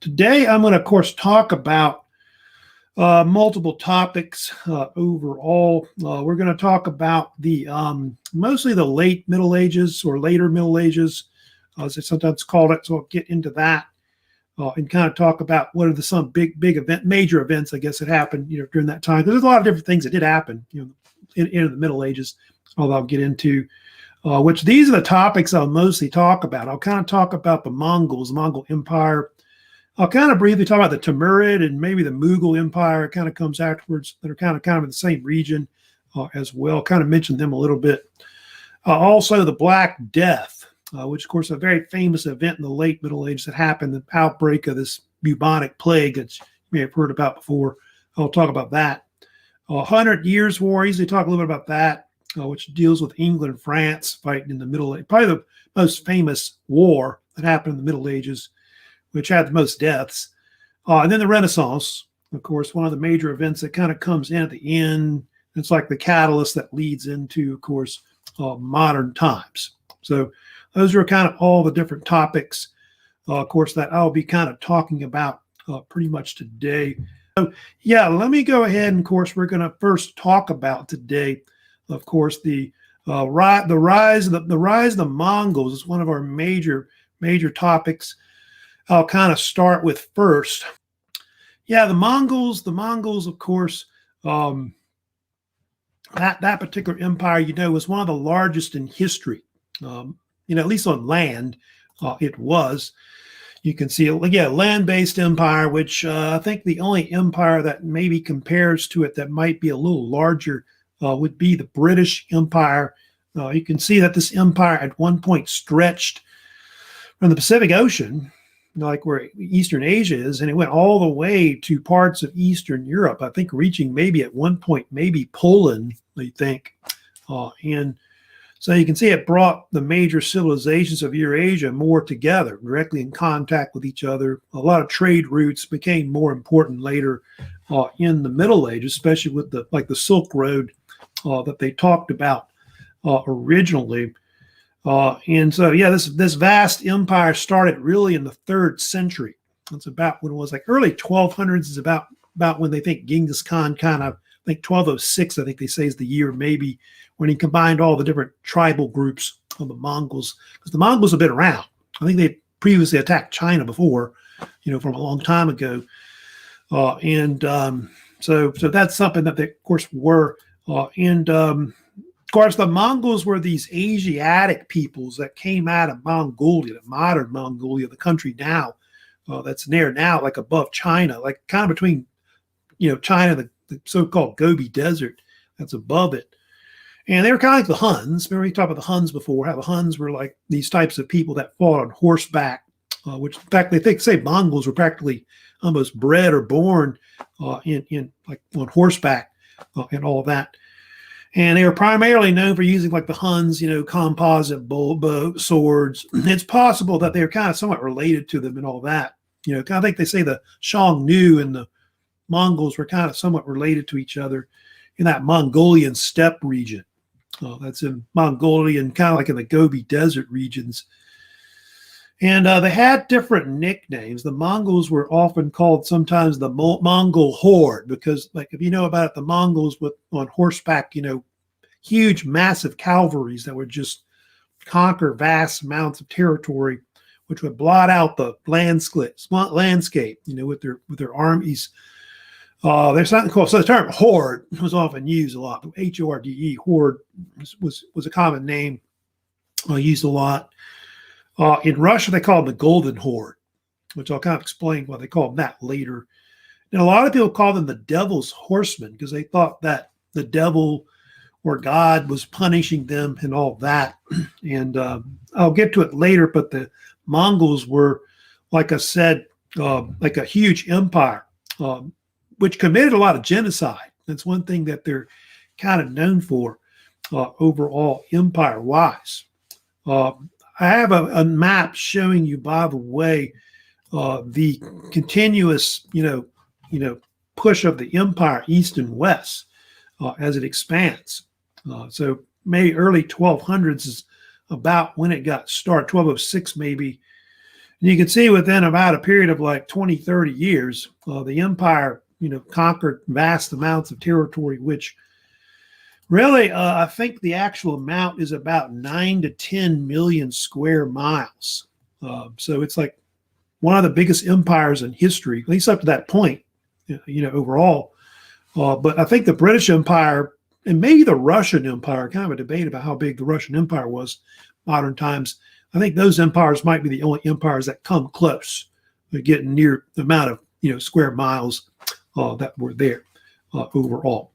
Today, I'm going to, of course, talk about multiple topics overall. We're going to talk about the mostly the late Middle Ages or later Middle Ages, as it's sometimes called it. So I'll get into that and kind of talk about what are some major events, I guess, that happened, during that time. There's a lot of different things that did happen, in the Middle Ages. Although I'll get into which these are the topics I'll mostly talk about. I'll kind of talk about the Mongols, the Mongol Empire. I'll kind of briefly talk about the Timurid and maybe the Mughal Empire. It kind of comes afterwards, that are kind of in the same region as well. Kind of mention them a little bit. Also, the Black Death, which, of course, is a very famous event in the late Middle Ages that happened, the outbreak of this bubonic plague that you may have heard about before. I'll talk about that. 100 Years' War, I usually talk a little bit about that, which deals with England and France fighting in the Middle Ages. Probably the most famous war that happened in the Middle Ages, which had the most deaths. And then the Renaissance, of course, one of the major events that kind of comes in at the end. It's like the catalyst that leads into, of course, modern times. So those are kind of all the different topics, of course, that I'll be kind of talking about pretty much today. So, yeah, let me go ahead. And, of course, we're going to first talk about today, of course, the rise of the Mongols is one of our major topics. I'll kind of start with first. Yeah, the Mongols, of course, that particular empire, was one of the largest in history. At least on land, it was. You can see, land-based empire, which I think the only empire that maybe compares to it that might be a little larger would be the British Empire. You can see that this empire at one point stretched from the Pacific Ocean, like where Eastern Asia is, and it went all the way to parts of Eastern Europe, I think reaching maybe at one point, maybe Poland, I think. And so you can see it brought the major civilizations of Eurasia more together, directly in contact with each other. A lot of trade routes became more important later in the Middle Ages, especially with the Silk Road that they talked about originally. And so, yeah, this vast empire started really in the 3rd century. That's about when it was, like early 1200s is about when they think Genghis Khan kind of, I think 1206, I think they say is the year maybe when he combined all the different tribal groups of the Mongols, because the Mongols have been around. I think they previously attacked China before, from a long time ago. So that's something that they, of course, were. Of course, the Mongols were these Asiatic peoples that came out of Mongolia, the modern Mongolia, the country now that's near now, like above China, like kind of between, China, the so-called Gobi Desert that's above it. And they were kind of like the Huns. Remember we talked about the Huns before, how the Huns were like these types of people that fought on horseback, which in fact they say Mongols were practically almost bred or born in like on horseback and all that. And they were primarily known for using like the Huns, composite bow swords. It's possible that they were kind of somewhat related to them and all that. I think they say the Xiongnu and the Mongols were kind of somewhat related to each other in that Mongolian steppe region. That's in Mongolia and kind of like in the Gobi Desert regions. And they had different nicknames. The Mongols were often called sometimes the Mongol Horde because, like, if you know about it, the Mongols on horseback, huge, massive cavalries that would just conquer vast amounts of territory, which would blot out the landscape, with their armies. There's something called, so the term horde was often used a lot. H-O-R-D-E, horde was a common name used a lot. In Russia, they call them the Golden Horde, which I'll kind of explain why they call them that later. And a lot of people call them the Devil's Horsemen because they thought that the devil or God was punishing them and all that. And I'll get to it later, but the Mongols were, like I said, like a huge empire, which committed a lot of genocide. That's one thing that they're kind of known for overall empire-wise. I have a map showing you, by the way, the continuous, push of the empire east and west as it expands. So maybe early 1200s is about when it got started, 1206 maybe. And you can see within about a period of like 20, 30 years, the empire, conquered vast amounts of territory, which really, I think the actual amount is about 9 to 10 million square miles. So it's like one of the biggest empires in history, at least up to that point, overall. But I think the British Empire and maybe the Russian Empire, kind of a debate about how big the Russian Empire was modern times. I think those empires might be the only empires that come close to getting near the amount of square miles that were there overall.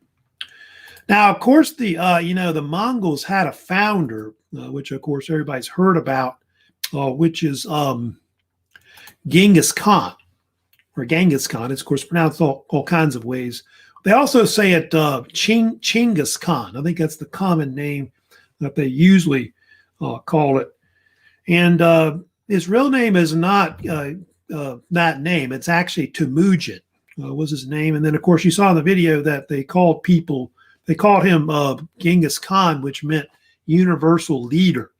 Now, of course, the Mongols had a founder, which of course everybody's heard about, which is Genghis Khan, or Genghis Khan. It's of course pronounced all kinds of ways. They also say it Chinggis Khan. I think that's the common name that they usually call it. And his real name is not that name. It's actually Temujin was his name. And then, of course, you saw in the video that they called him Genghis Khan, which meant universal leader,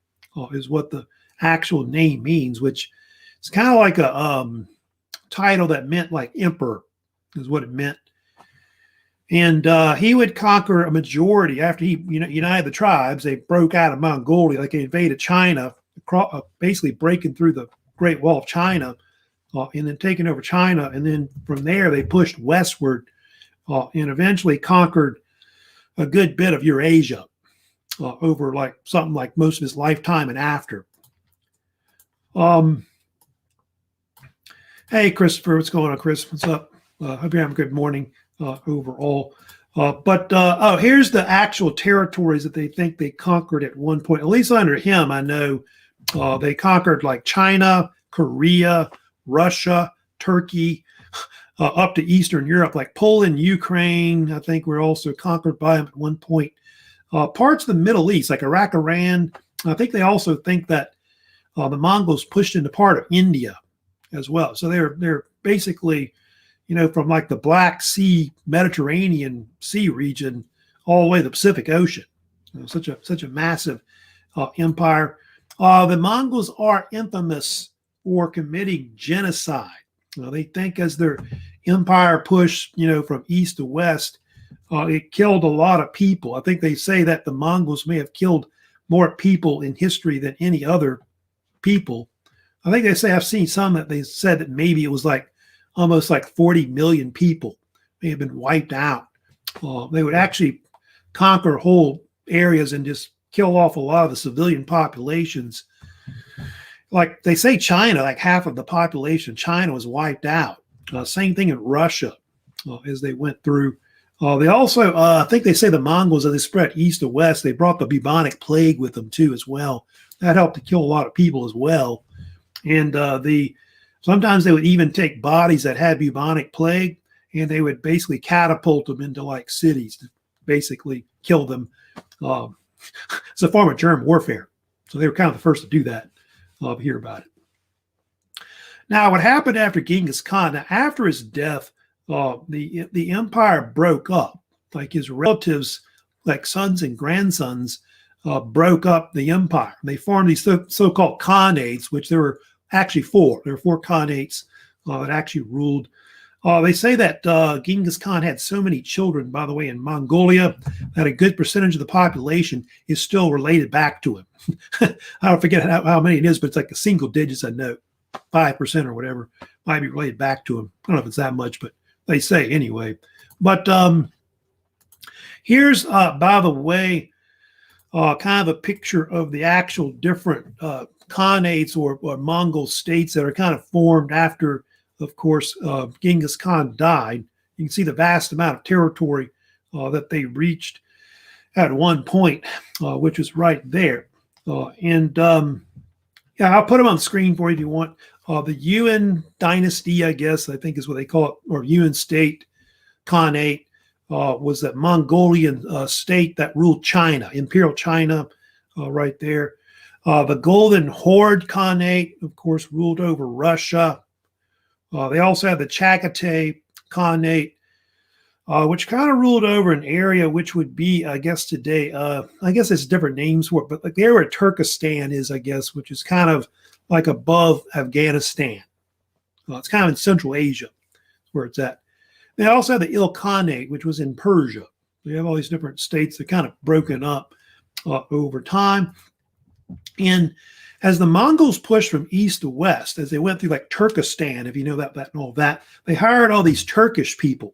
is what the actual name means, which is kind of like a title that meant like emperor, is what it meant. And he would conquer a majority after he united the tribes. They broke out of Mongolia, like they invaded China, basically breaking through the Great Wall of China, and then taking over China. And then from there, they pushed westward and eventually conquered a good bit of Eurasia over like something like most of his lifetime and after. Hey, Christopher, what's going on, Chris? What's up? Hope you're having a good morning. Overall. Here's the actual territories that they think they conquered at one point. At least under him, I know they conquered like China, Korea, Russia, Turkey, up to Eastern Europe, like Poland, Ukraine, I think were also conquered by him at one point. Parts of the Middle East, like Iraq, Iran. I think they also think that the Mongols pushed into part of India as well. So they're basically from like the Black Sea, Mediterranean Sea region, all the way to the Pacific Ocean. Such a massive empire. The Mongols are infamous for committing genocide. They think as their empire pushed, from east to west, it killed a lot of people. I think they say that the Mongols may have killed more people in history than any other people. I think they say, I've seen some that they said that maybe it was like almost like 40 million people may have been wiped out. They would actually conquer whole areas and just kill off a lot of the civilian populations. Like they say China, like half of the population, China was wiped out. Same thing in Russia as they went through. They also, I think they say the Mongols, as they spread east to west, they brought the bubonic plague with them too as well. That helped to kill a lot of people as well. And sometimes they would even take bodies that had bubonic plague and they would basically catapult them into like cities to basically kill them. It's a form of germ warfare. So they were kind of the first to do that. Hear about it. Now, what happened after Genghis Khan, now after his death, the empire broke up. Like his relatives, like sons and grandsons, broke up the empire. They formed these so-called khanates, which there were actually four. There were four khanates that actually ruled. They say that Genghis Khan had so many children, by the way, in Mongolia, that a good percentage of the population is still related back to him. I don't forget how many it is, but it's like a single digits, I know, 5% or whatever, might be related back to him. I don't know if it's that much, but they say anyway. But here's, by the way, kind of a picture of the actual different khanates or Mongol states that are kind of formed after, of course, Genghis Khan died. You can see the vast amount of territory that they reached at one point, which is right there. Yeah, I'll put them on the screen for you if you want. The Yuan dynasty, I guess, I think is what they call it, or Yuan state, Khanate, was that Mongolian state that ruled China, Imperial China, right there. The Golden Horde Khanate, of course, ruled over Russia. They also had the Chagatai Khanate, which kind of ruled over an area which would be, I guess today, I guess it's different names for it, but like the area where Turkestan is, I guess, which is kind of like above Afghanistan. It's kind of in Central Asia, where it's at. They also had the Ilkhanate, which was in Persia. You have all these different states that kind of broken up over time. And as the Mongols pushed from east to west, as they went through like Turkestan, if you know that and all that, they hired all these Turkish people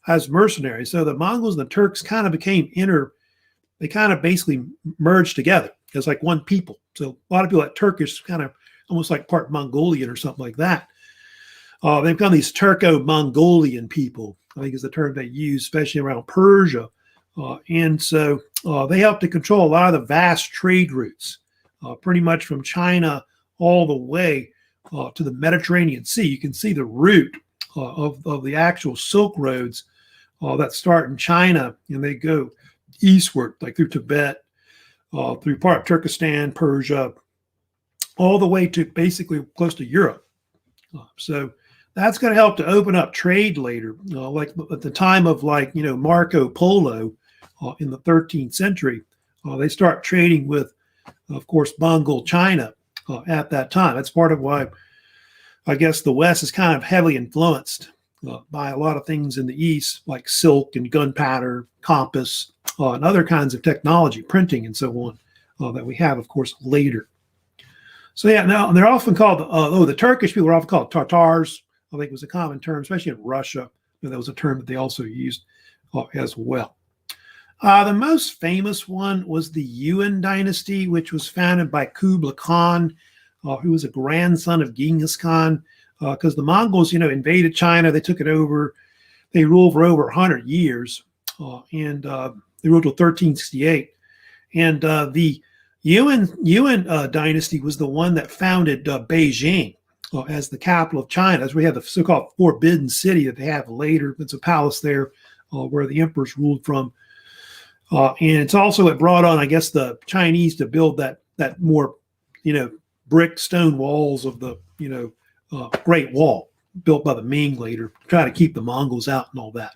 as mercenaries. So the Mongols and the Turks kind of became they kind of basically merged together as like one people. So a lot of people like Turkish, kind of almost like part Mongolian or something like that. They've become these Turco-Mongolian people, I think is the term they use, especially around Persia. And so they helped to control a lot of the vast trade routes, pretty much from China all the way to the Mediterranean Sea. You can see the route of the actual Silk Roads that start in China, and they go eastward, like through Tibet, through part of Turkestan, Persia, all the way to basically close to Europe. So that's going to help to open up trade later, like at the time of Marco Polo in the 13th century. They start trading with, of course, Mongol China at that time. That's part of why I guess the West is kind of heavily influenced by a lot of things in the East, like silk and gunpowder, compass, and other kinds of technology, printing and so on, that we have, of course, later. So yeah, now they're often called, the Turkish people are often called Tatars. I think was a common term, especially in Russia. That was a term that they also used as well. The most famous one was the Yuan dynasty, which was founded by Kublai Khan, who was a grandson of Genghis Khan, because the Mongols, invaded China. They took it over. They ruled for over 100 years, and they ruled till 1368. And the Yuan dynasty was the one that founded Beijing as the capital of China. That's where we have the so-called Forbidden City that they have later. It's a palace there where the emperors ruled from. And it's also what brought on, I guess, the Chinese to build that more, brick stone walls of the, Great Wall built by the Ming later, try to keep the Mongols out and all that.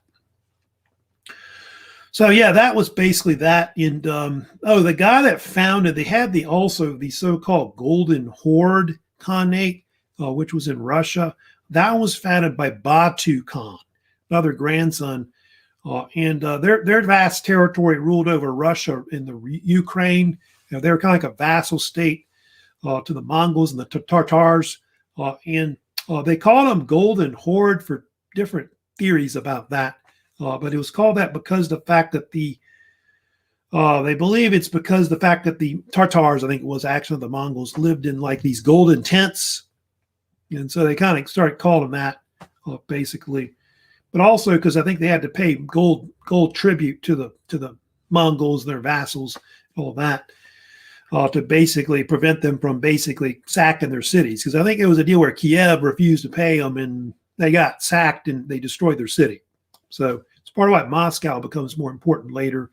So yeah, that was basically that. And the guy that founded, they had also the so-called Golden Horde Khanate, which was in Russia. That was founded by Batu Khan, another grandson. And their vast territory ruled over Russia in the Ukraine. They were kind of like a vassal state to the Mongols and the Tatars. And they called them Golden Horde for different theories about that. But it was called that because the fact that they believe it's because the fact that the Tatars, I think it was actually the Mongols, lived in like these golden tents. And so they kind of started calling them that basically. But also because I think they had to pay gold tribute to the Mongols, their vassals, all that, to basically prevent them from basically sacking their cities. Because I think it was a deal where Kiev refused to pay them, and they got sacked and they destroyed their city. So it's part of why Moscow becomes more important later.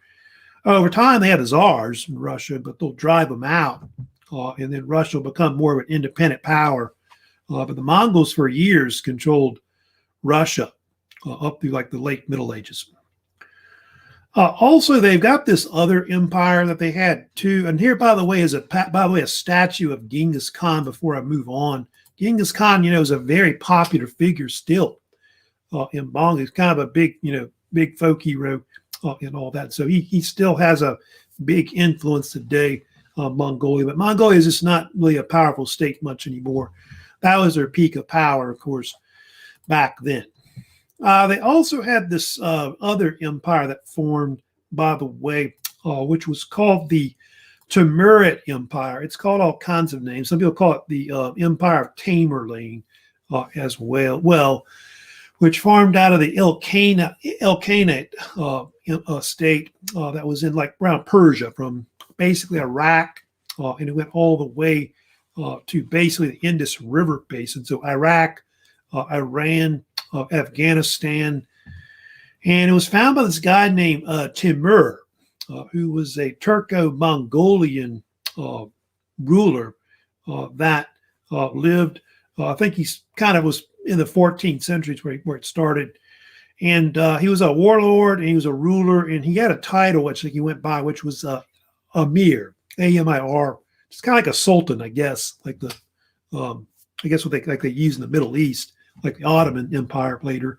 Over time, they had the czars in Russia, but they'll drive them out, and then Russia will become more of an independent power. But the Mongols for years controlled Russia. Up through like the late Middle Ages. Also, they've got this other empire that they had too. And here, by the way, is a statue of Genghis Khan. Before I move on, Genghis Khan, is a very popular figure still in Mongolia. He's kind of a big folk hero and all that. So he still has a big influence today on Mongolia. But Mongolia is just not really a powerful state much anymore. That was their peak of power, of course, back then. They also had this other empire that formed, by the way, which was called the Timurid Empire. It's called all kinds of names. Some people call it the Empire of Tamerlane as well, which formed out of the Ilkhanate state that was in like around Persia, from basically Iraq, and it went all the way to basically the Indus River basin. So Iraq, Iran, Afghanistan, and it was founded by this guy named Timur, who was a Turco-Mongolian ruler that lived. I think he's kind of was in the 14th century where it started, And he was a warlord, and he was a ruler, and he had a title which he went by, which was Amir, Amir. It's kind of like a sultan, I guess, like the I guess what they use in the Middle East, like the Ottoman Empire later.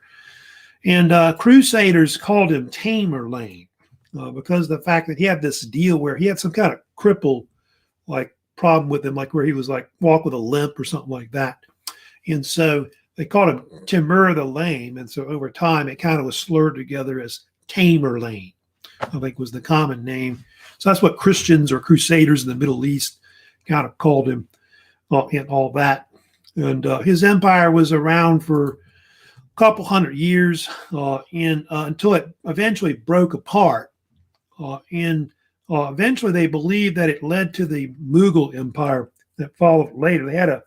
And Crusaders called him Tamerlane because of the fact that he had this deal where he had some kind of cripple like problem with him, like where he was like walk with a limp or something like that. And so they called him Timur the Lame. And so over time, it kind of was slurred together as Tamerlane, I think was the common name. So that's what Christians or Crusaders in the Middle East kind of called him and all that. And his empire was around for a couple hundred years until it eventually broke apart. Eventually they believed that it led to the Mughal Empire that followed later. They had a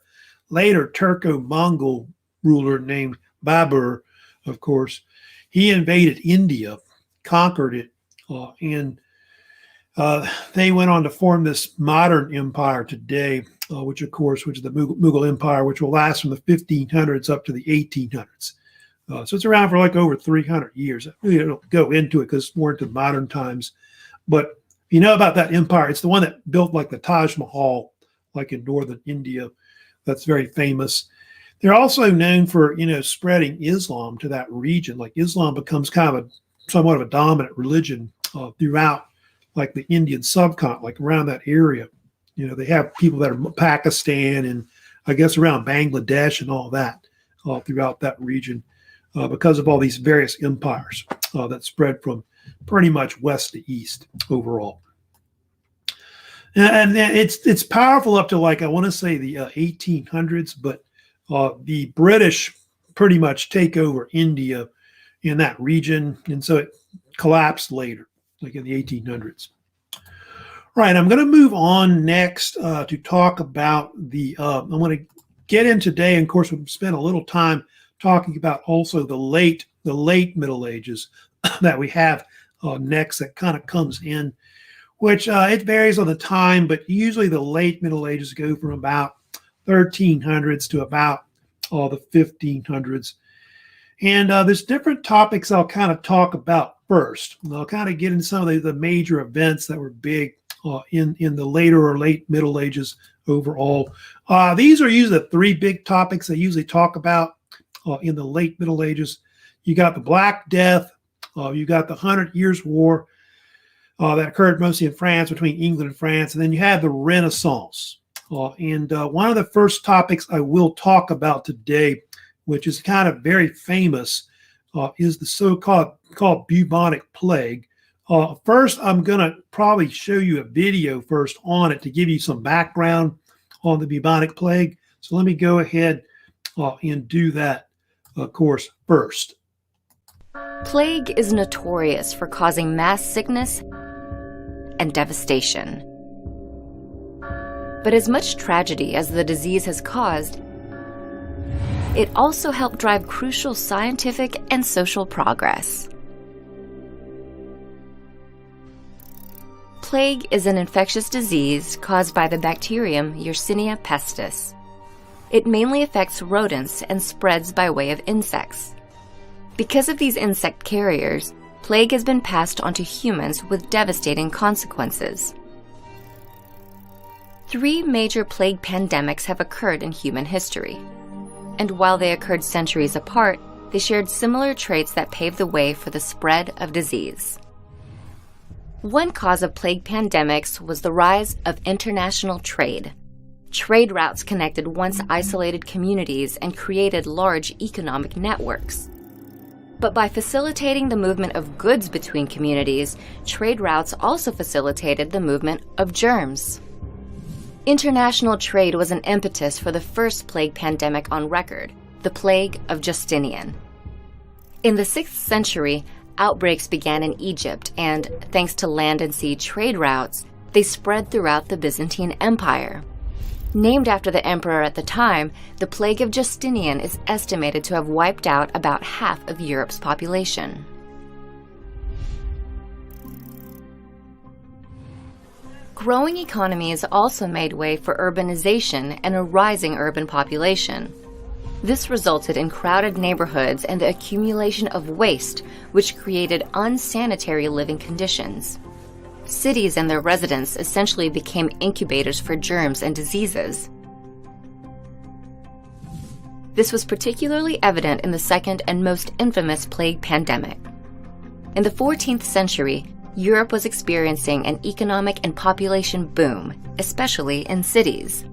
later Turco-Mongol ruler named Babur, of course. He invaded India, conquered it, and they went on to form this modern empire today, which is the Mughal Empire, which will last from the 1500s up to the 1800s. So it's around for like over 300 years. I really don't go into it because it's more into modern times. But if you know about that empire, it's the one that built like the Taj Mahal, like in northern India. That's very famous. They're also known for, spreading Islam to that region. Like Islam becomes kind of somewhat of a dominant religion throughout like the Indian subcontinent, like around that area. They have people that are Pakistan and I guess around Bangladesh and all that throughout that region because of all these various empires that spread from pretty much west to east overall. And it's powerful up to like, I want to say the 1800s, but the British pretty much take over India in that region. And so it collapsed later, like in the 1800s. Right, I'm going to move on next to talk about I want to get in today, and of course we've spent a little time talking about also the late Middle Ages that we have next that kind of comes in, which it varies on the time, but usually the late Middle Ages go from about 1300s to about the 1500s. And there's different topics I'll kind of talk about first. And I'll kind of get into some of the major events that were big in the later or late Middle Ages overall. These are usually the three big topics I usually talk about in the late Middle Ages. You got the Black Death, you got the 100 Years' War that occurred mostly in France, between England and France, and then you have the Renaissance. And one of the first topics I will talk about today, which is kind of very famous, is the so-called bubonic plague. First, I'm going to probably show you a video first on it to give you some background on the bubonic plague. So let me go ahead and do that, of course, first. Plague is notorious for causing mass sickness and devastation. But as much tragedy as the disease has caused, it also helped drive crucial scientific and social progress. Plague is an infectious disease caused by the bacterium Yersinia pestis. It mainly affects rodents and spreads by way of insects. Because of these insect carriers, plague has been passed on to humans with devastating consequences. 3 major plague pandemics have occurred in human history. And while they occurred centuries apart, they shared similar traits that paved the way for the spread of disease. One cause of plague pandemics was the rise of international trade. Trade routes connected once isolated communities and created large economic networks. But by facilitating the movement of goods between communities, trade routes also facilitated the movement of germs. International trade was an impetus for the first plague pandemic on record, the Plague of Justinian. In the 6th century, outbreaks began in Egypt, and thanks to land and sea trade routes, they spread throughout the Byzantine Empire. Named after the emperor at the time, the Plague of Justinian is estimated to have wiped out about half of Europe's population. Growing economies also made way for urbanization and a rising urban population. This resulted in crowded neighborhoods and the accumulation of waste, which created unsanitary living conditions. Cities and their residents essentially became incubators for germs and diseases. This was particularly evident in the second and most infamous plague pandemic. In the 14th century, Europe was experiencing an economic and population boom, especially in cities.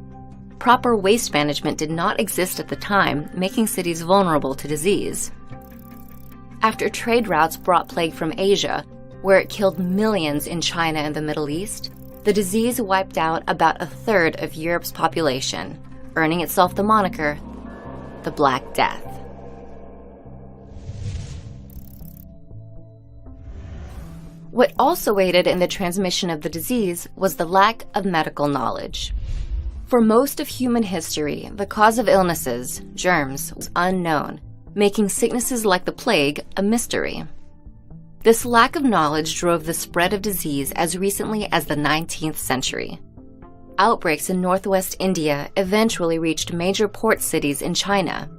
Proper waste management did not exist at the time, making cities vulnerable to disease. After trade routes brought plague from Asia, where it killed millions in China and the Middle East, the disease wiped out about a third of Europe's population, earning itself the moniker, the Black Death. What also aided in the transmission of the disease was the lack of medical knowledge. For most of human history, the cause of illnesses, germs, was unknown, making sicknesses like the plague a mystery. This lack of knowledge drove the spread of disease as recently as the 19th century. Outbreaks in northwest India eventually reached major port cities in China.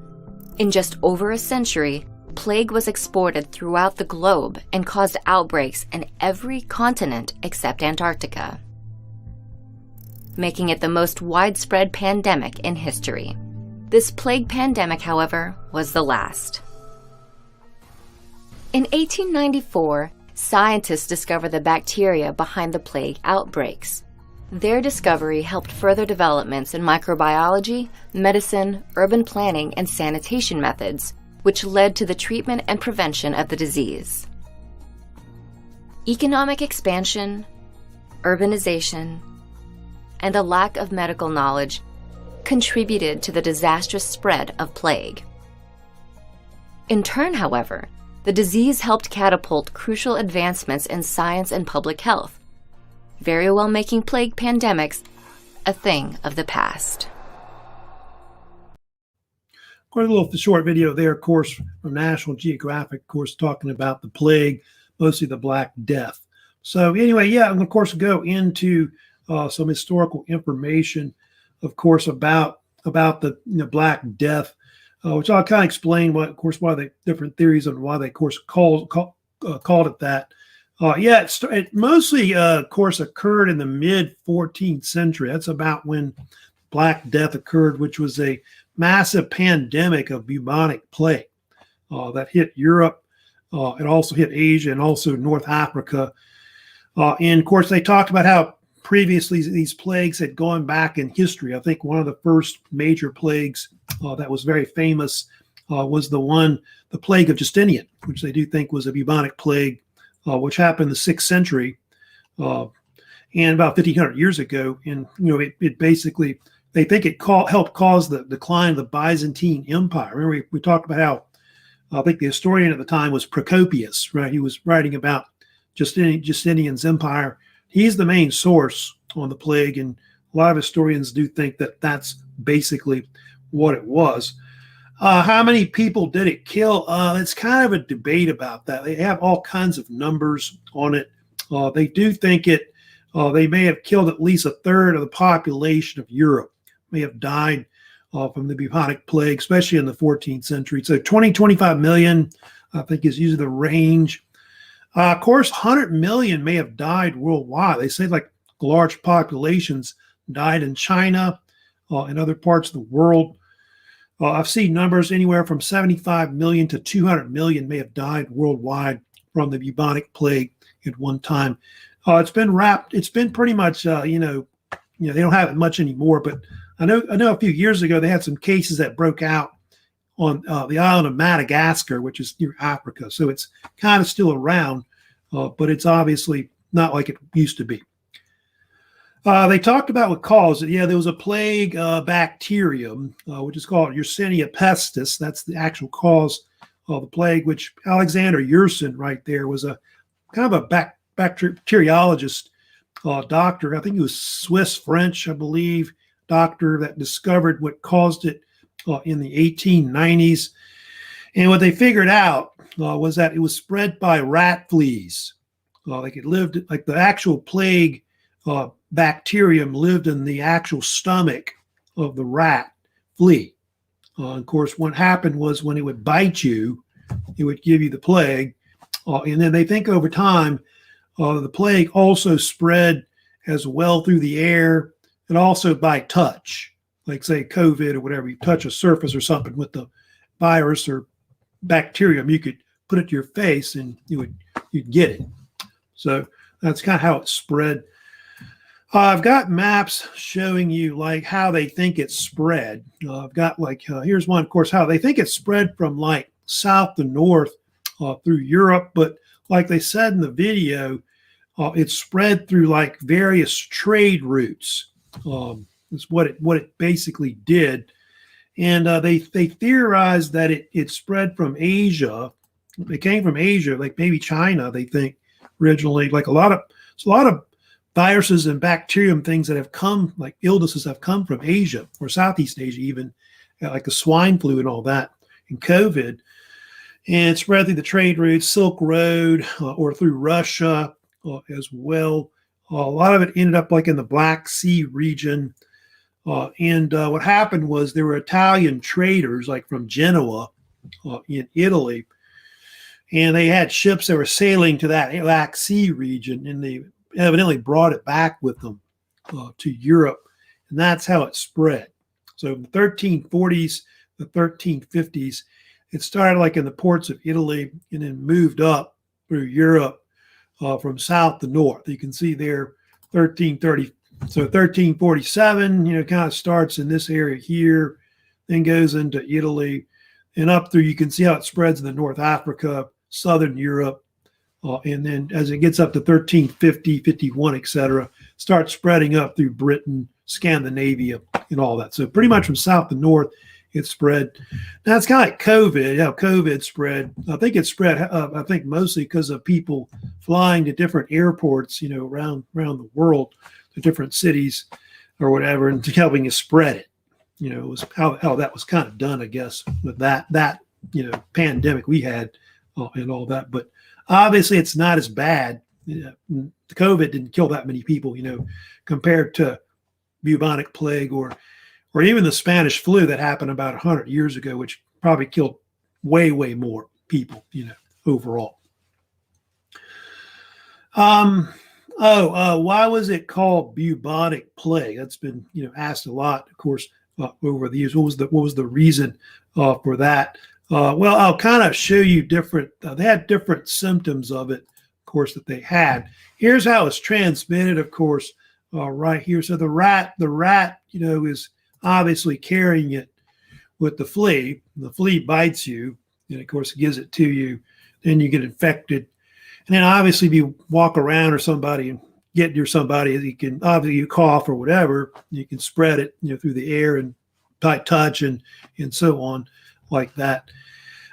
In just over a century, plague was exported throughout the globe and caused outbreaks in every continent except Antarctica, making it the most widespread pandemic in history. This plague pandemic, however, was the last. In 1894, scientists discovered the bacteria behind the plague outbreaks. Their discovery helped further developments in microbiology, medicine, urban planning, and sanitation methods, which led to the treatment and prevention of the disease. Economic expansion, urbanization, and a lack of medical knowledge contributed to the disastrous spread of plague. In turn, however, the disease helped catapult crucial advancements in science and public health, very well making plague pandemics a thing of the past. Quite a little short video there, of course, from National Geographic, of course, talking about the plague, mostly the Black Death. So anyway, yeah, I'm going to, of course, go into some historical information, of course, about the Black Death, which I'll kind of explain why the different theories and why they, of course, called it that. It mostly, of course, occurred in the mid 14th century. That's about when Black Death occurred, which was a massive pandemic of bubonic plague that hit Europe. It also hit Asia and also North Africa. And of course, they talked about how previously these plagues had gone back in history. I think one of the first major plagues that was very famous was the plague of Justinian, which they do think was a bubonic plague, which happened in the 6th century and about 1,500 years ago. And it basically, they think it helped cause the decline of the Byzantine Empire. Remember, we talked about how I think the historian at the time was Procopius, right? He was writing about Justinian's empire. He's the main source on the plague, and a lot of historians do think that that's basically what it was. How many people did it kill? It's kind of a debate about that. They have all kinds of numbers on it. They do think they may have killed at least a third of the population of Europe, may have died from the bubonic plague, especially in the 14th century. So 25 million, I think, is usually the range. Of course, 100 million may have died worldwide. They say like large populations died in China and other parts of the world. I've seen numbers anywhere from 75 million to 200 million may have died worldwide from the bubonic plague at one time. It's been pretty much, they don't have it much anymore, but I know a few years ago they had some cases that broke out on the island of Madagascar, which is near Africa. So it's kind of still around, but it's obviously not like it used to be. They talked about what caused it. Yeah, there was a plague bacterium, which is called Yersinia pestis. That's the actual cause of the plague, which Alexander Yersin right there was a kind of a bacteriologist doctor. I think he was Swiss-French, I believe, doctor that discovered what caused it in the 1890s. And what they figured out was that it was spread by rat fleas. Like the actual plague bacterium lived in the actual stomach of the rat flea. Of course, what happened was when it would bite you, it would give you the plague. And then they think over time, the plague also spread as well through the air and also by touch, like say COVID or whatever. You touch a surface or something with the virus or bacterium, you could put it to your face and you'd get it. So that's kind of how it spread. I've got maps showing you like how they think it spread. I've got like, here's one, of course, how they think it spread from like south to north through Europe. But like they said in the video, it spread through like various trade routes. Is what it basically did. And they theorized that it spread from Asia. It came from Asia, like maybe China, they think originally. Like a lot of viruses and bacterium things that have come, like illnesses have come from Asia or Southeast Asia even, like the swine flu and all that, and COVID. And it spread through the trade routes, Silk Road, or through Russia as well. A lot of it ended up like in the Black Sea region. And what happened was there were Italian traders like from Genoa in Italy, and they had ships that were sailing to that Black Sea region, and they evidently brought it back with them to Europe, and that's how it spread. So in the 1340s, the 1350s, it started like in the ports of Italy and then moved up through Europe from south to north. You can see there 1330. So 1347, kind of starts in this area here, then goes into Italy and up through, you can see how it spreads into North Africa, Southern Europe. And then as it gets up to 1350, 51, etc., starts spreading up through Britain, Scandinavia, and all that. So pretty much from south to north, it spread. Now it's kind of like COVID, how COVID spread. I think it spread, I think mostly because of people flying to different airports, around the world, to different cities or whatever, and helping you spread it. It was how that was kind of done, I guess, with that pandemic we had and all that. But obviously it's not as bad. The COVID didn't kill that many people, compared to bubonic plague or even the Spanish flu that happened about 100 years ago, which probably killed way, way more people, overall. Why was it called bubonic plague? That's been, asked a lot, of course, over the years. What was the reason for that? Well, I'll kind of show you different. They had different symptoms of it, of course, that they had. Here's how it's transmitted, of course, right here. So the rat, is obviously carrying it with the flea. The flea bites you, and of course, it gives it to you. Then you get infected. And then obviously if you walk around or somebody and get near somebody, you cough or whatever, you can spread it, through the air and by touch and so on like that.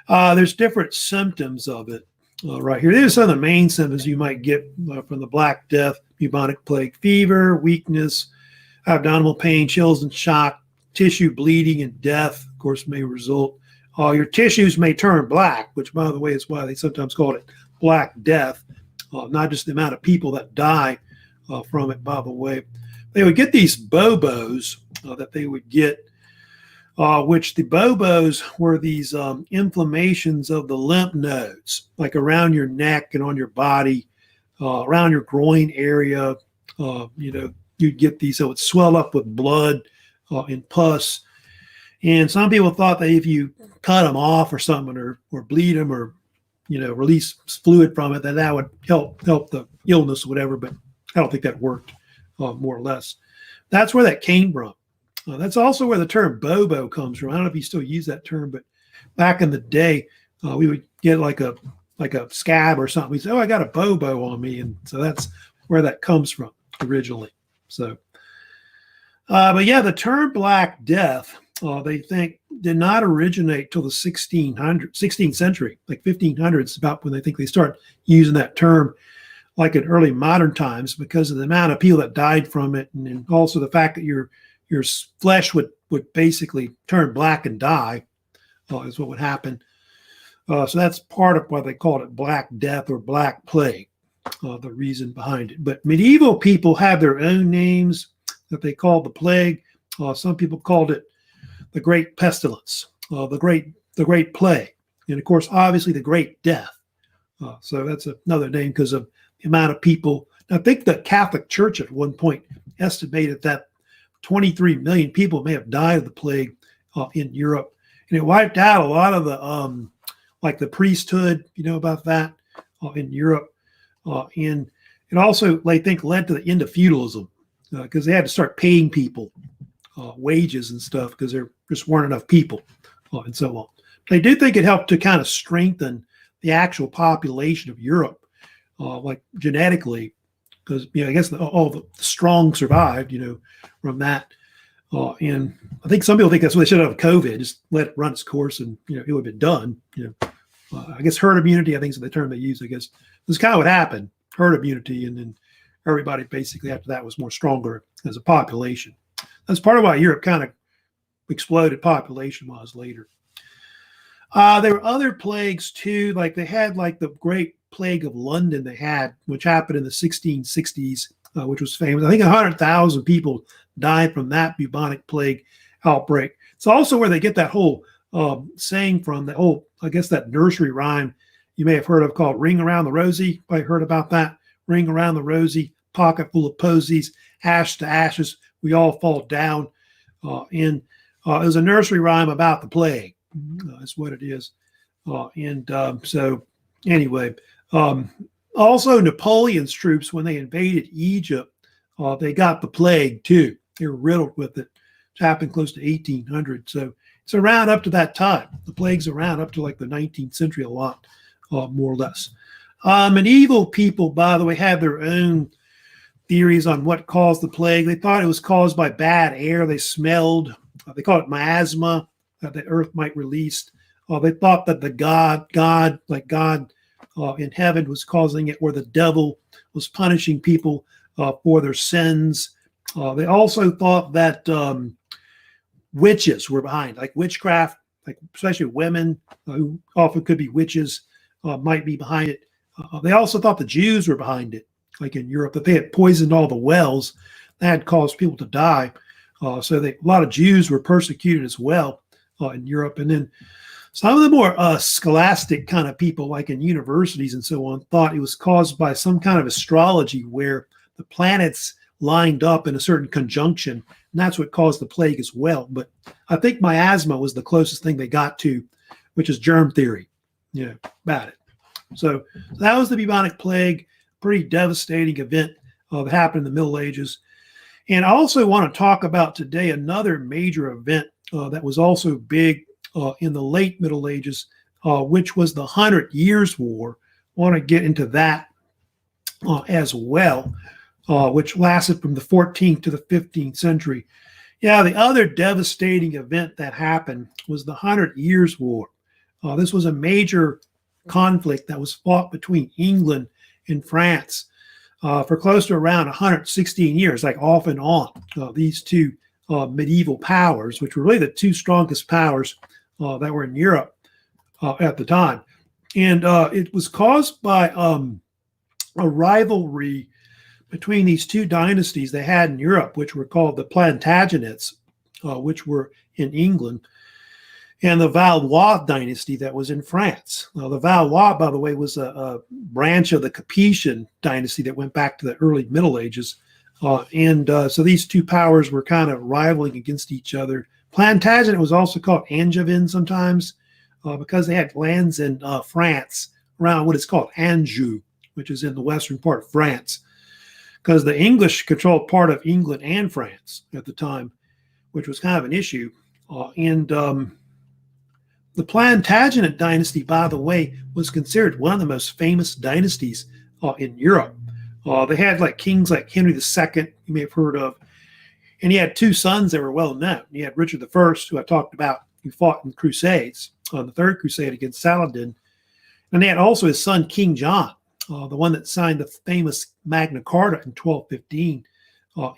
There's different symptoms of it right here. These are some of the main symptoms you might get from the Black Death, bubonic plague: fever, weakness, abdominal pain, chills and shock, tissue bleeding, and death, of course, may result. Your tissues may turn black, which, by the way, is why they sometimes call it Black Death, not just the amount of people that die from it, by the way. They would get these bobos that they would get, which the bobos were these inflammations of the lymph nodes, like around your neck and on your body, around your groin area. You'd get these, so it would swell up with blood and pus. And some people thought that if you cut them off or something, or bleed them, or release fluid from it, that would help the illness or whatever. But I don't think that worked, more or less. That's where that came from. That's also where the term bobo comes from. I don't know if you still use that term, but back in the day, we would get like a scab or something. We'd say, "Oh, I got a bobo on me," and so that's where that comes from originally. So, but yeah, the term Black Death, they think, did not originate till the 16th century, like 1500s, about when they think they start using that term, like in early modern times, because of the amount of people that died from it, and also the fact that your flesh would basically turn black and die, is what would happen. So that's part of why they called it Black Death or Black Plague, the reason behind it. But medieval people have their own names that they called the plague. Some people called it the Great Pestilence, the Great Plague, and of course, obviously, the Great Death. So that's another name because of the amount of people. I think the Catholic Church at one point estimated that 23 million people may have died of the plague in Europe, and it wiped out a lot of the like the priesthood. You know about that in Europe, and it also, I think, led to the end of feudalism because they had to start paying people wages and stuff because there just weren't enough people and so on. They do think it helped to kind of strengthen the actual population of Europe, like genetically, because I guess all the strong survived, from that. And I think some people think that's what they should have COVID, just let it run its course, and it would have been done. I guess herd immunity, I think is the term they use. I guess this is kind of what happened, herd immunity, and then everybody basically after that was more stronger as a population. That's part of why Europe kind of exploded population-wise later. There were other plagues too, like they had like the Great Plague of London they had, which happened in the 1660s, which was famous. I think 100,000 people died from that bubonic plague outbreak. It's also where they get that whole saying from, the whole, I guess that nursery rhyme you may have heard of called Ring Around the Rosie. Probably heard about that. Ring around the rosy, pocket full of posies, ash to ashes, we all fall down. And it was a nursery rhyme about the plague. That's what it is. So anyway, also Napoleon's troops, when they invaded Egypt, they got the plague too. They were riddled with it. It happened close to 1800. So it's around up to that time. The plague's around up to like the 19th century a lot, more or less. Medieval people, by the way, had their own theories on what caused the plague. They thought it was caused by bad air they smelled. They called it miasma that the earth might release. They thought that the God in heaven was causing it, or the devil was punishing people for their sins. They also thought that witches were behind, like witchcraft, like especially women who often could be witches might be behind it. They also thought the Jews were behind it, like in Europe, that they had poisoned all the wells that had caused people to die. So a lot of Jews were persecuted as well in Europe. And then some of the more scholastic kind of people, like in universities and so on, thought it was caused by some kind of astrology where the planets lined up in a certain conjunction, and that's what caused the plague as well. But I think miasma was the closest thing they got to, which is germ theory, about it. So that was the bubonic plague, pretty devastating event that happened in the Middle Ages. And I also want to talk about today another major event that was also big in the late Middle Ages, which was the 100 Years' War. I want to get into that as well, which lasted from the 14th to the 15th century. Yeah, the other devastating event that happened was the 100 Years' War. This was a major conflict that was fought between England and France for close to around 116 years, like off and on. These two medieval powers, which were really the two strongest powers that were in Europe at the time. And it was caused by a rivalry between these two dynasties they had in Europe, which were called the Plantagenets, which were in England, and the Valois dynasty that was in France. The Valois, by the way, was a branch of the Capetian dynasty that went back to the early Middle Ages. So these two powers were kind of rivaling against each other. Plantagenet was also called Angevin sometimes because they had lands in France around what is called Anjou, which is in the western part of France, because the English controlled part of England and France at the time, which was kind of an issue. The Plantagenet dynasty, by the way, was considered one of the most famous dynasties in Europe. They had like kings like Henry II, you may have heard of, and he had two sons that were well known. He had Richard I, who I talked about, who fought in Crusades, the Third Crusade against Saladin. And they had also his son, King John, the one that signed the famous Magna Carta in 1215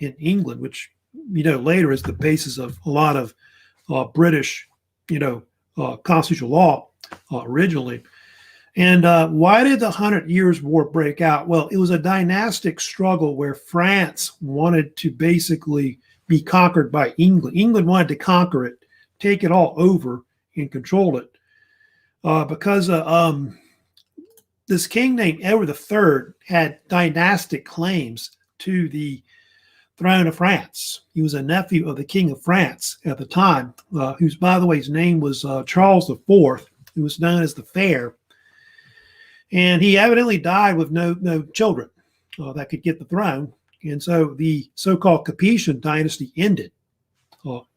in England, which, later is the basis of a lot of British, constitutional law originally. And why did the 100 Years' War break out? Well, it was a dynastic struggle where France wanted to basically be conquered by England. England wanted to conquer it take it all over and control it because this king named Edward III had dynastic claims to the throne of France. He was a nephew of the King of France at the time, whose, by the way, his name was Charles IV, who was known as the Fair. And he evidently died with no children that could get the throne. And so the so-called Capetian dynasty ended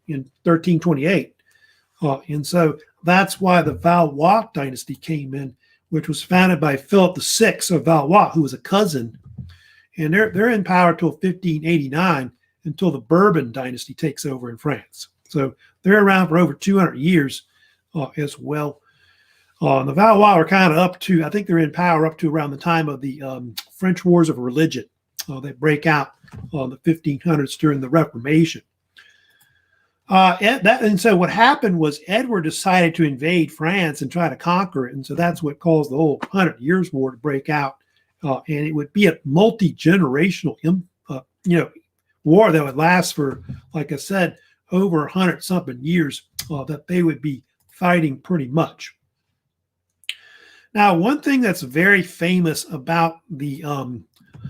in 1328. And so that's why the Valois dynasty came in, which was founded by Philip VI of Valois, who was a cousin. And they're in power till 1589, until the Bourbon dynasty takes over in France. So they're around for over 200 years as well. The Valois are kind of up to, I think they're in power up to around the time of the French Wars of Religion. They break out in the 1500s during the Reformation. And so what happened was Edward decided to invade France and try to conquer it. And so that's what caused the whole 100 Years' War to break out. And it would be a multi-generational, war that would last for, like I said, over 100-something years that they would be fighting pretty much. Now, one thing that's very famous about the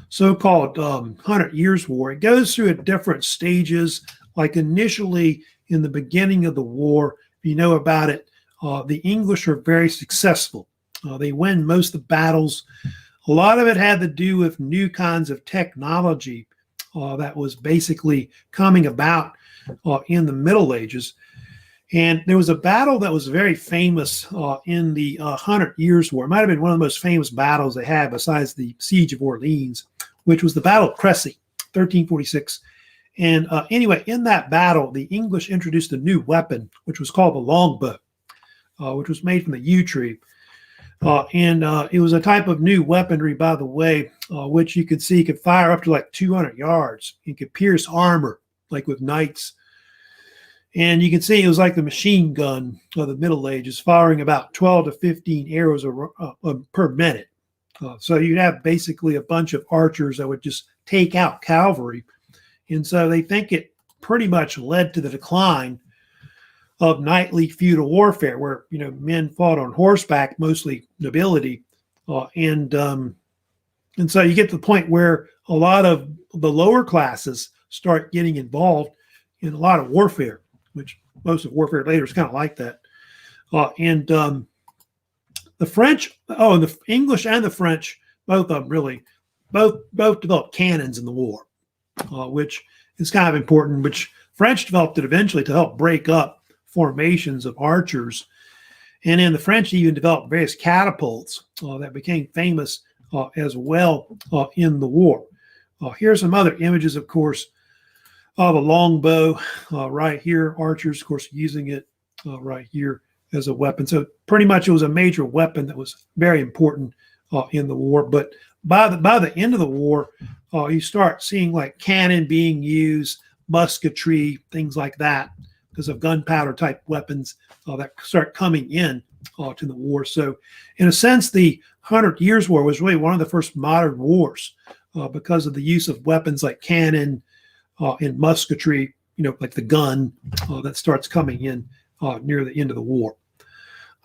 so-called 100 Years' War, it goes through at different stages. Like initially in the beginning of the war, if you know about it, the English are very successful. They win most of the battles. A lot of it had to do with new kinds of technology that was basically coming about in the Middle Ages. And there was a battle that was very famous in the 100 Years' War. It might have been one of the most famous battles they had besides the Siege of Orleans, which was the Battle of Crécy, 1346. And anyway, in that battle, the English introduced a new weapon, which was called the longbow, which was made from the yew tree. And it was a type of new weaponry, by the way, which you could see could fire up to like 200 yards. It could pierce armor, like with knights. And you can see it was like the machine gun of the Middle Ages, firing about 12 to 15 arrows per minute. So you'd have basically a bunch of archers that would just take out cavalry. And so they think it pretty much led to the decline of knightly feudal warfare, where men fought on horseback, mostly nobility, and so you get to the point where a lot of the lower classes start getting involved in a lot of warfare, which most of warfare later is kind of like that. And the French, and the English and the French, both of them really, both developed cannons in the war, which is kind of important. Which French developed it eventually to help break up formations of archers. And then the French even developed various catapults that became famous as well in the war. Here's some other images, of course, of a longbow right here. Archers, of course, using it right here as a weapon. So pretty much it was a major weapon that was very important in the war. But by the end of the war, you start seeing like cannon being used, musketry, things like that, because of gunpowder type weapons that start coming in to the war. So in a sense, the 100 Years' War was really one of the first modern wars because of the use of weapons like cannon and musketry, like the gun that starts coming in near the end of the war.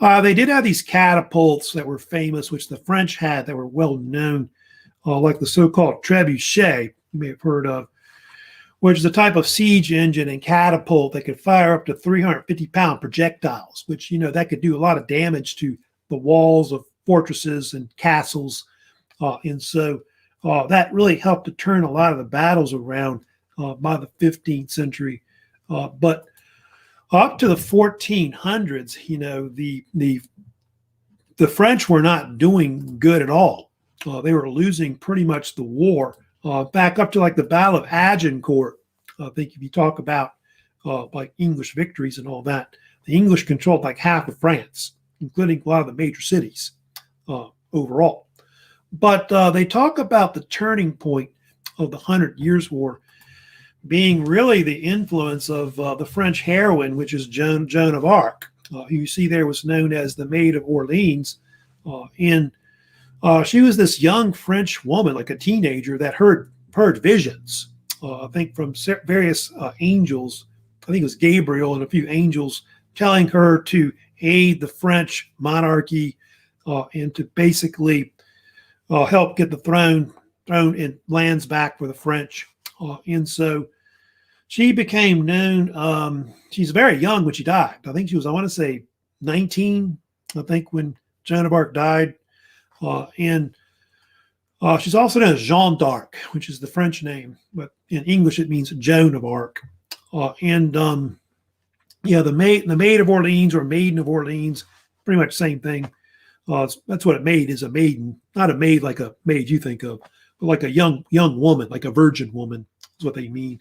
They did have these catapults that were famous, which the French had, that were well known, like the so-called trebuchet, you may have heard of, which is a type of siege engine and catapult that could fire up to 350-pound projectiles, which, that could do a lot of damage to the walls of fortresses and castles. And so that really helped to turn a lot of the battles around by the 15th century. But up to the 1400s, the French were not doing good at all. They were losing pretty much the war. Back up to like the Battle of Agincourt. I think if you talk about like English victories and all that, the English controlled like half of France, including a lot of the major cities overall. But they talk about the turning point of the 100 Years' War being really the influence of the French heroine, which is Joan of Arc, who you see there was known as the Maid of Orleans. And she was this young French woman, like a teenager, that heard visions, I think from various angels. I think it was Gabriel and a few angels telling her to aid the French monarchy and to basically help get the throne and lands back for the French. And so she became known. She's very young when she died. I think she was, I want to say, 19, I think, when Joan of Arc died. And she's also known as Jeanne d'Arc, which is the French name, but in English it means Joan of Arc. The Maid of Orleans or Maiden of Orleans, pretty much the same thing. That's what a maid is, a maiden, not a maid like a maid you think of, but like a young woman, like a virgin woman is what they mean.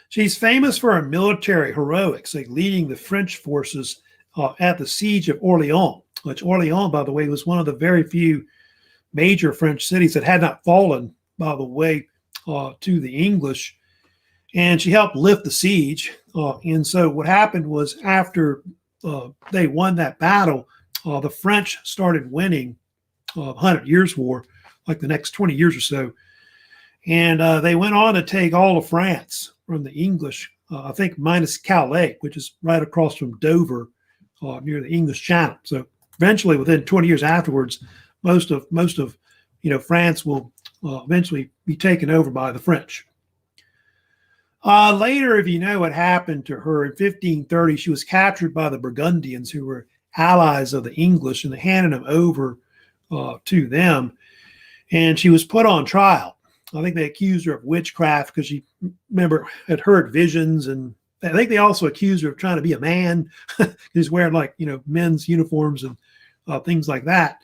She's famous for her military heroics, like leading the French forces at the siege of Orleans, which Orleans, by the way, was one of the very few major French cities that had not fallen, by the way, to the English. And she helped lift the siege. And so what happened was after they won that battle, the French started winning the 100 Years' War, like the next 20 years or so. And they went on to take all of France from the English, I think minus Calais, which is right across from Dover, near the English Channel. So eventually, within 20 years afterwards, most of France will eventually be taken over by the French. Later, if you know what happened to her, in 1530, she was captured by the Burgundians, who were allies of the English, and they handed them over to them. And she was put on trial. I think they accused her of witchcraft because she, remember, had heard visions, and I think they also accused her of trying to be a man. She's wearing men's uniforms and things like that.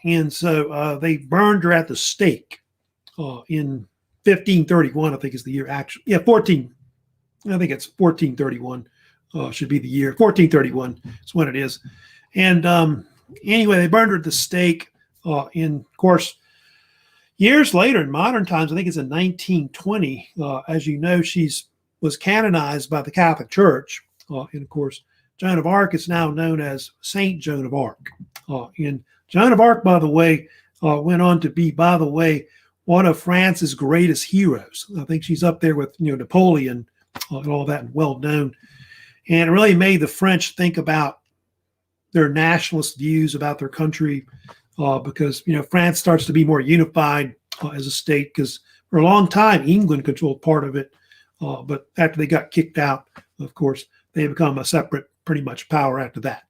And so they burned her at the stake in 1531, I think is the year actually. Yeah, 14. I think it's 1431 should be the year. 1431 is when it is. And anyway, they burned her at the stake. And of course, years later, in modern times, I think it's in 1920, as you know, was canonized by the Catholic Church. And of course, Joan of Arc is now known as Saint Joan of Arc. And Joan of Arc, by the way, went on to be, by the way, one of France's greatest heroes. I think she's up there with Napoleon and all that, and well known. And it really made the French think about their nationalist views about their country, because France starts to be more unified as a state, because for a long time England controlled part of it, but after they got kicked out, of course, they become a separate pretty much power after that.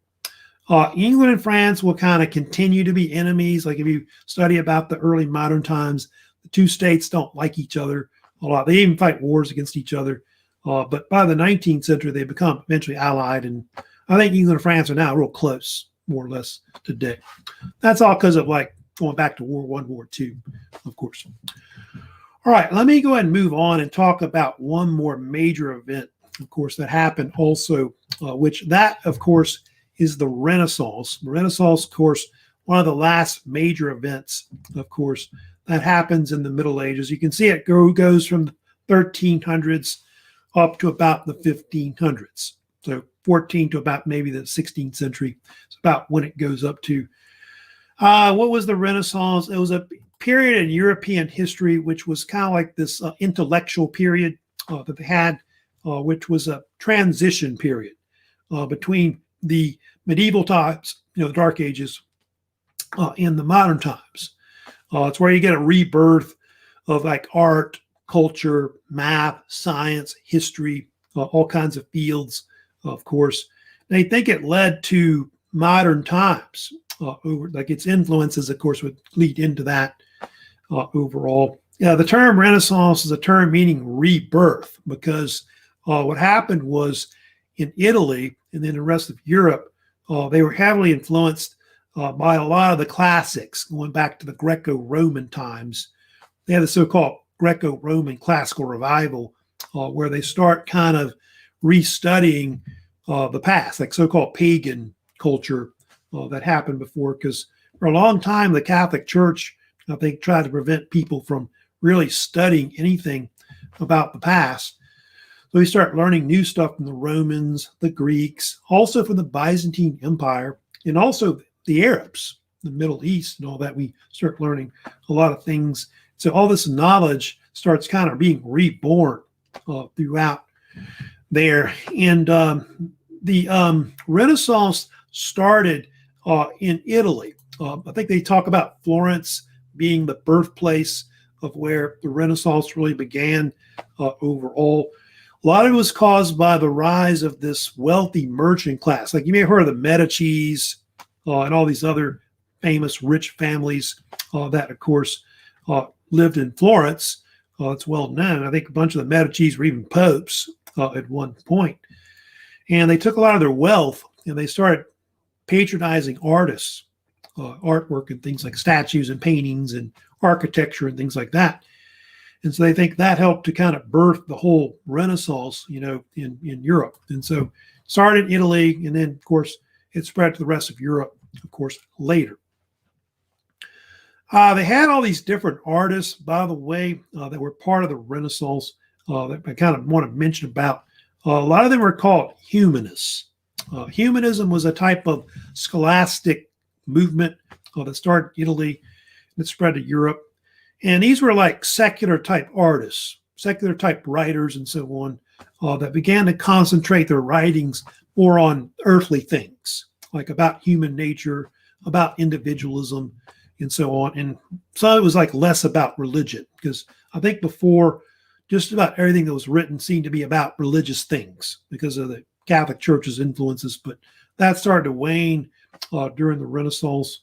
England and France will kind of continue to be enemies. Like if you study about the early modern times, the two states don't like each other a lot. They even fight wars against each other. But by the 19th century, they become eventually allied. And I think England and France are now real close, more or less, today. That's all because of going back to War I, War II, of course. All right, let me go ahead and move on and talk about one more major event, of course, that happened also, which that, of course, is the Renaissance. The Renaissance, of course, one of the last major events, of course, that happens in the Middle Ages. You can see it goes from the 1300s up to about the 1500s. So 14 to about maybe the 16th century. It's about when it goes up to. What was the Renaissance? It was a period in European history which was kind of like this intellectual period that they had, which was a transition period between the medieval times, the Dark Ages, and the modern times. It's where you get a rebirth of art, culture, math, science, history, all kinds of fields, of course. They think it led to modern times. Its influences, of course, would lead into that overall. Yeah, the term Renaissance is a term meaning rebirth, because what happened was in Italy and then the rest of Europe, they were heavily influenced by a lot of the classics going back to the Greco-Roman times. They had the so-called Greco-Roman classical revival, where they start kind of restudying the past, like so-called pagan culture that happened before. Because for a long time, the Catholic Church, I think, tried to prevent people from really studying anything about the past. So we start learning new stuff from the Romans, the Greeks, also from the Byzantine Empire, and also the Arabs, the Middle East, and all that. We start learning a lot of things. So all this knowledge starts kind of being reborn throughout there. And the Renaissance started in Italy. I think they talk about Florence being the birthplace of where the Renaissance really began overall. A lot of it was caused by the rise of this wealthy merchant class. Like you may have heard of the Medicis and all these other famous rich families that, of course, lived in Florence. It's well known. I think a bunch of the Medicis were even popes at one point. And they took a lot of their wealth and they started patronizing artists, artwork and things like statues and paintings and architecture and things like that. And so they think that helped to kind of birth the whole Renaissance, in Europe. And so started in Italy, and then, of course, it spread to the rest of Europe, of course, later. They had all these different artists, by the way, that were part of the Renaissance that I kind of want to mention about. A lot of them were called humanists. Humanism was a type of scholastic movement that started in Italy and it spread to Europe. And these were like secular type artists, secular type writers and so on, that began to concentrate their writings more on earthly things, like about human nature, about individualism, and so on. And some of it was like less about religion, because I think before just about everything that was written seemed to be about religious things because of the Catholic Church's influences. But that started to wane during the Renaissance.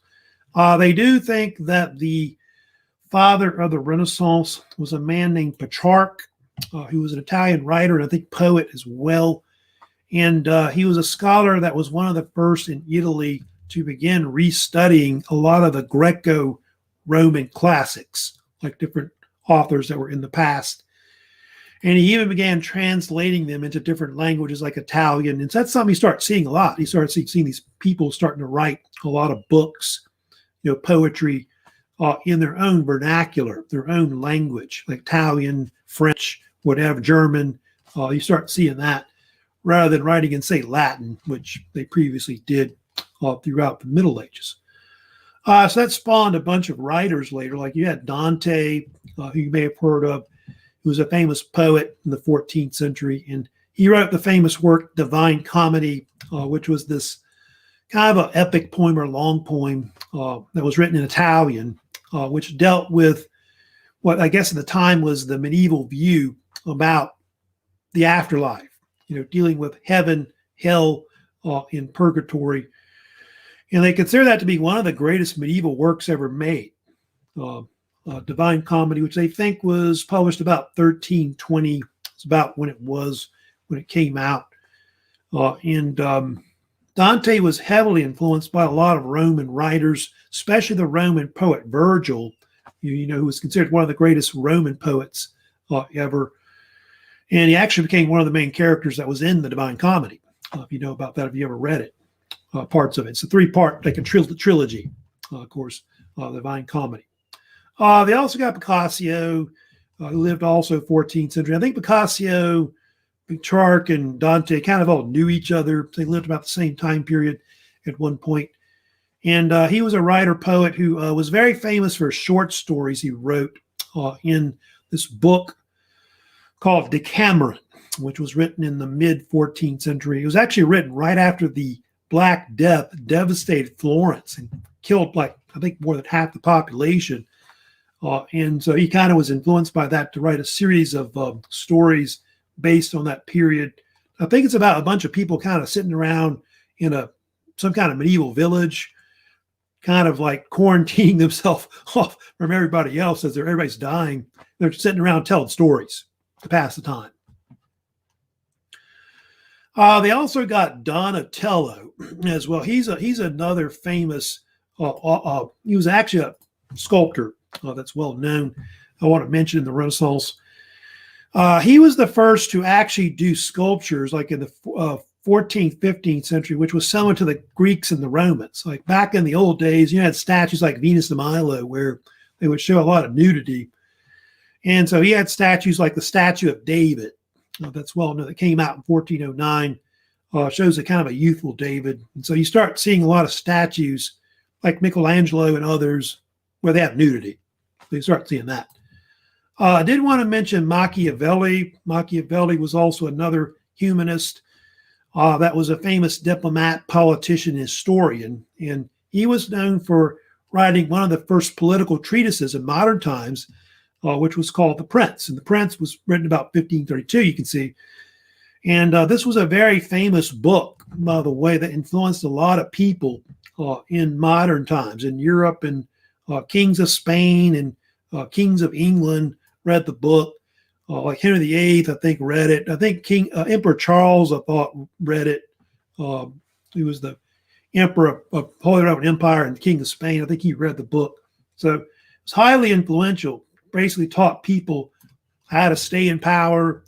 They do think that the father of the Renaissance was a man named Petrarch, who was an Italian writer and I think poet as well. And he was a scholar that was one of the first in Italy to begin restudying a lot of the Greco-Roman classics, like different authors that were in the past. And he even began translating them into different languages like Italian. And so that's something you start seeing a lot. You start seeing these people starting to write a lot of books, poetry in their own vernacular, their own language, like Italian, French, whatever, German. You start seeing that rather than writing in, say, Latin, which they previously did throughout the Middle Ages. So that spawned a bunch of writers later. Like you had Dante, who you may have heard of, who was a famous poet in the 14th century. And he wrote the famous work, Divine Comedy, which was this kind of an epic poem or long poem that was written in Italian, which dealt with what I guess at the time was the medieval view about the afterlife, dealing with heaven, hell, in purgatory. And they consider that to be one of the greatest medieval works ever made. Divine Comedy, which they think was published about 1320. It's about when it came out. And Dante was heavily influenced by a lot of Roman writers, especially the Roman poet Virgil, who was considered one of the greatest Roman poets ever. And he actually became one of the main characters that was in the Divine Comedy. If you know about that, if you ever read it, parts of it. It's a three-part, like a trilogy, of course, the Divine Comedy. They also got Boccaccio, who lived also 14th century. I think Boccaccio, Petrarch, and Dante kind of all knew each other. They lived about the same time period at one point. And he was a writer-poet who was very famous for short stories he wrote in this book called Decameron, which was written in the mid-14th century. It was actually written right after the Black Death devastated Florence and killed, I think, more than half the population. And so he kind of was influenced by that to write a series of stories based on that period. I think it's about a bunch of people kind of sitting around in some kind of medieval village, kind of like quarantining themselves off from everybody else as everybody's dying. They're sitting around telling stories to pass the time. They also got Donatello as well. He's another famous. He was actually a sculptor that's well known. I want to mention in the Renaissance. He was the first to actually do sculptures like in the 14th, 15th century, which was similar to the Greeks and the Romans. Like back in the old days, you had statues like Venus de Milo where they would show a lot of nudity. And so he had statues like the statue of David that's well known that came out in 1409. Shows a kind of a youthful David. And so you start seeing a lot of statues like Michelangelo and others where they have nudity. So you start seeing that. I did want to mention Machiavelli. Machiavelli was also another humanist. That was a famous diplomat, politician, historian, and he was known for writing one of the first political treatises in modern times, which was called The Prince. And The Prince was written about 1532, you can see. And this was a very famous book, by the way, that influenced a lot of people in modern times in Europe, and kings of Spain and kings of England read the book. Like Henry VIII, I think, read it. I think Emperor Charles, I thought, read it. He was the emperor of Holy Roman Empire and king of Spain. I think he read the book. So it was highly influential. Basically taught people how to stay in power.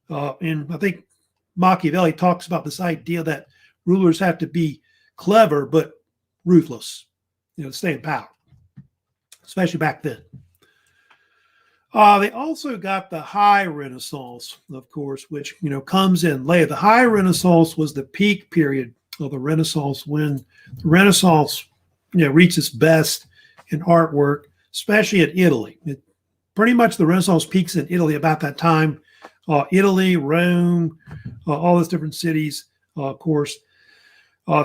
And I think Machiavelli talks about this idea that rulers have to be clever but ruthless, to stay in power, especially back then. They also got the High Renaissance, of course, which, comes in later. The High Renaissance was the peak period of the Renaissance, when the Renaissance, reached its best in artwork, especially in Italy. Pretty much the Renaissance peaks in Italy about that time. Italy, Rome, all those different cities, of course,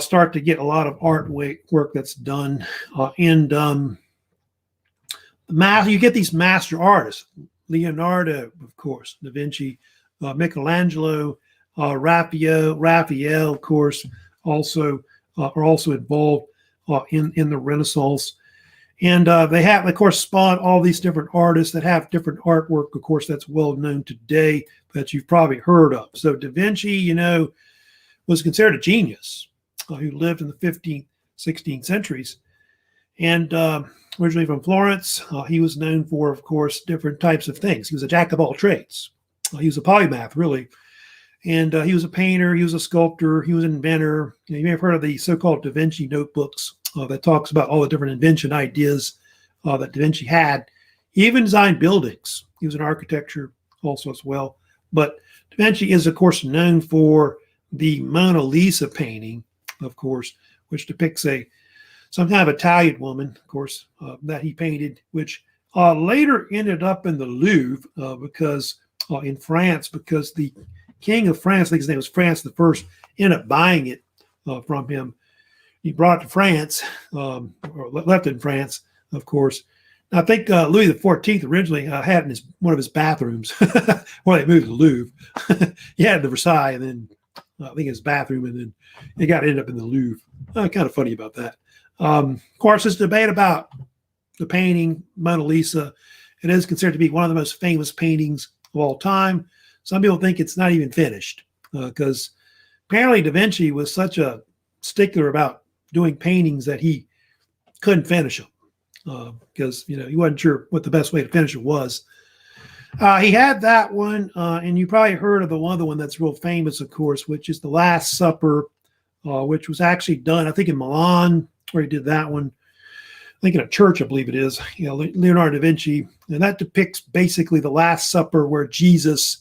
start to get a lot of artwork that's done. You get these master artists, Leonardo, of course, Da Vinci, Michelangelo, Raphael, of course, also are also involved in the Renaissance. And they have, of course, spawned all these different artists that have different artwork, of course, that's well known today, that you've probably heard of. So Da Vinci, was considered a genius who lived in the 15th, 16th centuries. And originally from Florence, he was known for, of course, different types of things. He was a jack of all trades. He was a polymath, really. And he was a painter, he was a sculptor, he was an inventor. You may have heard of the so-called Da Vinci notebooks that talks about all the different invention ideas that Da Vinci had. He even designed buildings. He was an architecture also as well. But Da Vinci is, of course, known for the Mona Lisa painting, of course, which depicts some kind of Italian woman, of course, that he painted, which later ended up in the Louvre because in France, because the king of France, I think his name was Francis I, ended up buying it from him. He brought it to France, or left it in France, of course. And I think Louis XIV originally had it in one of his bathrooms, where they moved to the Louvre. He had it in Versailles, and then I think his bathroom, and then it ended up in the Louvre. Kind of funny about that. Of course, this debate about the painting, Mona Lisa, it is considered to be one of the most famous paintings of all time. Some people think it's not even finished because apparently Da Vinci was such a stickler about doing paintings that he couldn't finish them because, he wasn't sure what the best way to finish it was. He had that one, and you probably heard of the other one that's real famous, of course, which is The Last Supper, which was actually done, I think, in Milan, where he did that one. I think in a church, I believe it is, Leonardo da Vinci. And that depicts basically the Last Supper, where Jesus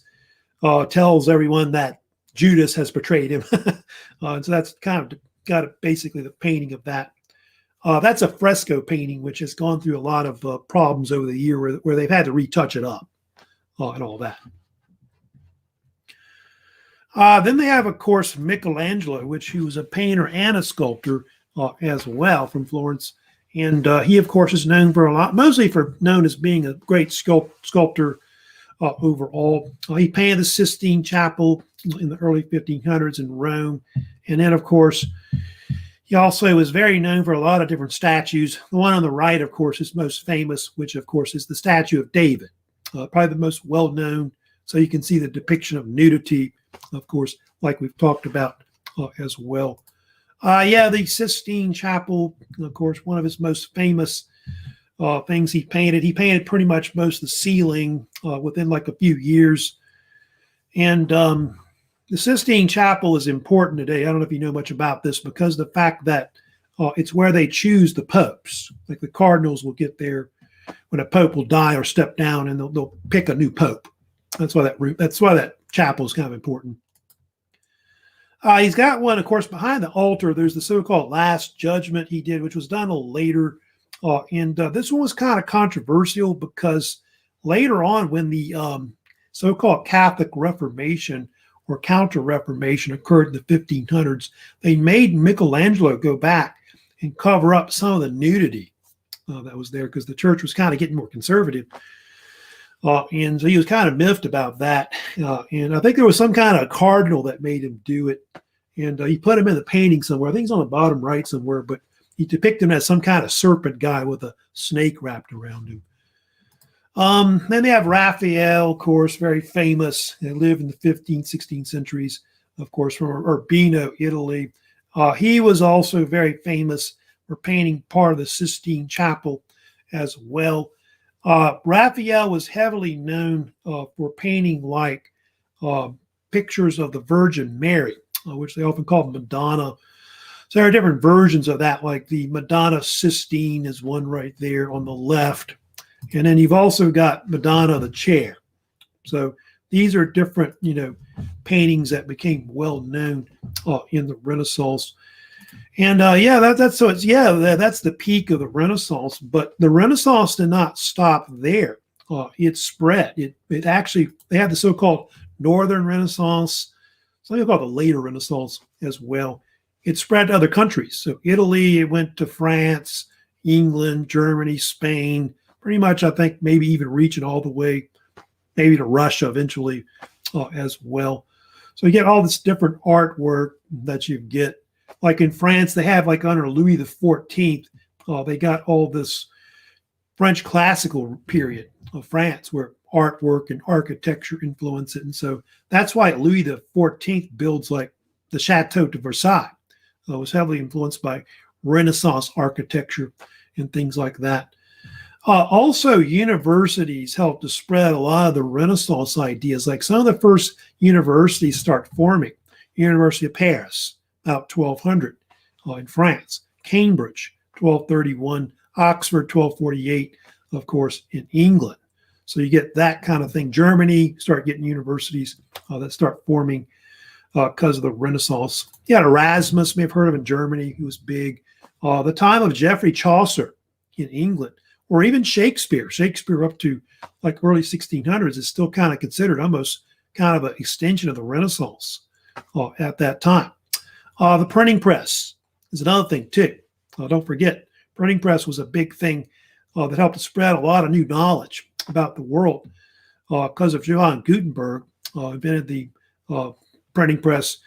tells everyone that Judas has betrayed him. And so that's kind of got basically the painting of that. That's a fresco painting, which has gone through a lot of problems over the year where they've had to retouch it up and all that. Then they have, of course, Michelangelo, he was a painter and a sculptor as well from Florence. And he, of course, is known for known as being a great sculptor overall. He painted the Sistine Chapel in the early 1500s in Rome. And then, of course, he also was very known for a lot of different statues. The one on the right, of course, is most famous, which, of course, is the statue of David, probably the most well-known. So you can see the depiction of nudity, of course, like we've talked about as well. The Sistine Chapel, of course, one of his most famous things he painted. He painted pretty much most of the ceiling within like a few years. And the Sistine Chapel is important today. I don't know if you know much about this, because the fact that it's where they choose the popes. Like the cardinals will get there when a pope will die or step down, and they'll pick a new pope. That's why that chapel is kind of important. He's got one, of course, behind the altar. There's the so-called Last Judgment he did, which was done a little later. And this one was kind of controversial because later on, when the so-called Catholic Reformation or Counter-Reformation occurred in the 1500s, they made Michelangelo go back and cover up some of the nudity that was there because the church was kind of getting more conservative. And so he was kind of miffed about that. And I think there was some kind of cardinal that made him do it. And he put him in the painting somewhere. I think it's on the bottom right somewhere, but he depicted him as some kind of serpent guy with a snake wrapped around him. Then they have Raphael, of course, very famous. They lived in the 15th, 16th centuries, of course, from Urbino, Italy. He was also very famous for painting part of the Sistine Chapel as well. Raphael was heavily known for painting like pictures of the Virgin Mary, which they often call Madonna. So there are different versions of that, like the Madonna Sistine is one right there on the left. And then you've also got Madonna the Chair. So these are different, paintings that became well known in the Renaissance. And that's the peak of the Renaissance. But the Renaissance did not stop there. It spread. It actually, they had the so-called Northern Renaissance, something called the later Renaissance as well. It spread to other countries. So Italy, it went to France, England, Germany, Spain, pretty much, I think, maybe even reaching all the way, maybe to Russia eventually as well. So you get all this different artwork that you get. Like in France, they have, like under Louis XIV, they got all this French classical period of France where artwork and architecture influence it. And so that's why Louis XIV builds like the Chateau de Versailles. It was heavily influenced by Renaissance architecture and things like that. Also, universities helped to spread a lot of the Renaissance ideas. Like some of the first universities start forming. University of Paris, about 1200 in France. Cambridge, 1231. Oxford, 1248, of course, in England. So you get that kind of thing. Germany, start getting universities that start forming because of the Renaissance. You had Erasmus, may have heard of in Germany, who was big. The time of Geoffrey Chaucer in England, or even Shakespeare up to like early 1600s is still kind of considered almost kind of an extension of the Renaissance at that time. The printing press is another thing too. Don't forget, printing press was a big thing that helped to spread a lot of new knowledge about the world because of Johann Gutenberg invented the printing press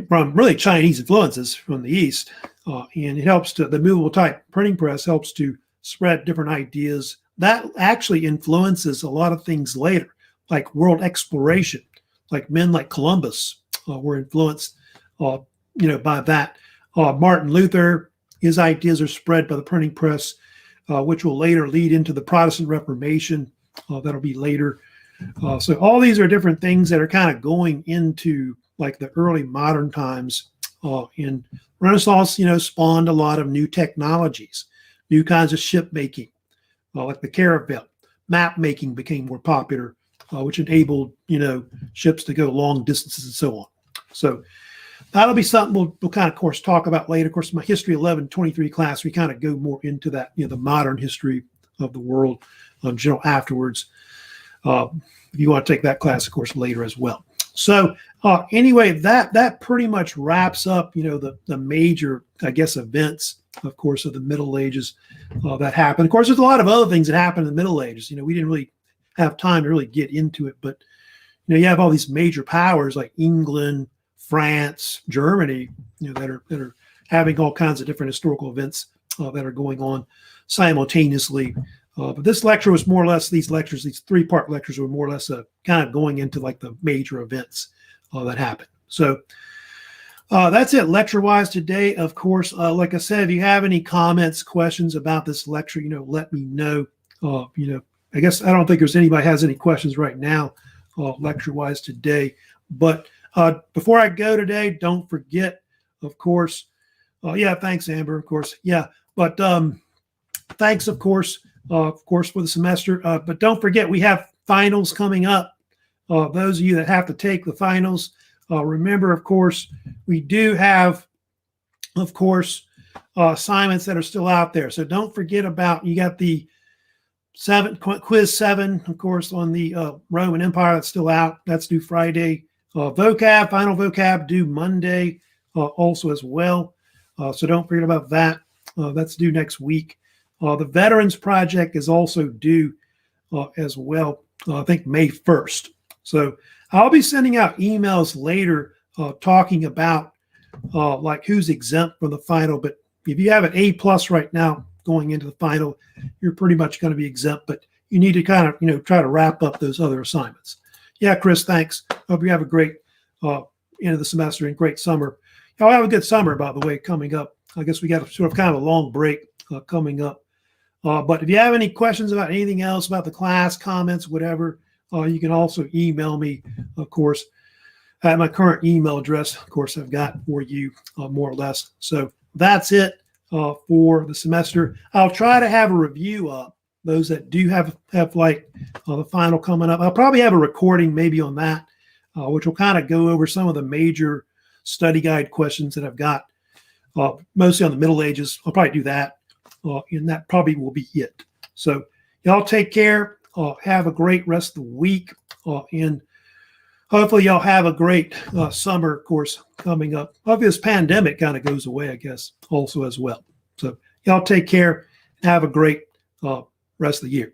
from really Chinese influences from the East. And it helps to, the movable type printing press helps to spread different ideas. That actually influences a lot of things later, like world exploration, like men like Columbus were influenced, by that. Martin Luther, his ideas are spread by the printing press, which will later lead into the Protestant Reformation. That'll be later. So all these are different things that are kind of going into like the early modern times. In Renaissance, spawned a lot of new technologies, new kinds of ship making, like the caravel. Map making became more popular, which enabled, ships to go long distances and so on. So that'll be something we'll kind of, course, talk about later. Of course, my History 1123 class, we kind of go more into that, the modern history of the world in general afterwards. If you want to take that class, of course, later as well. So anyway, that pretty much wraps up, the major, I guess, events, of course, of the Middle Ages that happened. Of course, there's a lot of other things that happened in the Middle Ages. We didn't really have time to really get into it, but you have all these major powers like England, France, Germany, that are having all kinds of different historical events that are going on simultaneously. But this lecture was more or less, these 3-part lectures were more or less kind of going into like the major events that happened. So that's it lecture-wise today. Of course, like I said, if you have any comments, questions about this lecture, let me know. I guess I don't think there's anybody has any questions right now lecture-wise today. But before I go today, don't forget, of course, thanks, Amber, of course. Yeah, but thanks, of course, for the semester. But don't forget, we have finals coming up. Those of you that have to take the finals, remember, of course, we do have, of course, assignments that are still out there. So don't forget about, you got the quiz 7, of course, on the Roman Empire that's still out. That's due Friday. Vocab, final vocab due Monday also as well. So don't forget about that. That's due next week. The Veterans Project is also due as well, I think May 1st. So I'll be sending out emails later talking about like who's exempt from the final. But if you have an A+ right now going into the final, you're pretty much going to be exempt. But you need to kind of, try to wrap up those other assignments. Yeah, Chris, thanks. Hope you have a great end of the semester and great summer. Y'all have a good summer, by the way, coming up. I guess we got a sort of kind of a long break coming up. But if you have any questions about anything else about the class, comments, whatever, you can also email me, of course, at my current email address, of course, I've got for you more or less. So that's it for the semester. I'll try to have a review up. Those that do have like the final coming up. I'll probably have a recording maybe on that, which will kind of go over some of the major study guide questions that I've got, mostly on the Middle Ages. I'll probably do that, and that probably will be it. So y'all take care. Have a great rest of the week, and hopefully y'all have a great summer, of course, coming up. Hopefully this pandemic kind of goes away, I guess, also as well. So y'all take care and have a great rest of the year.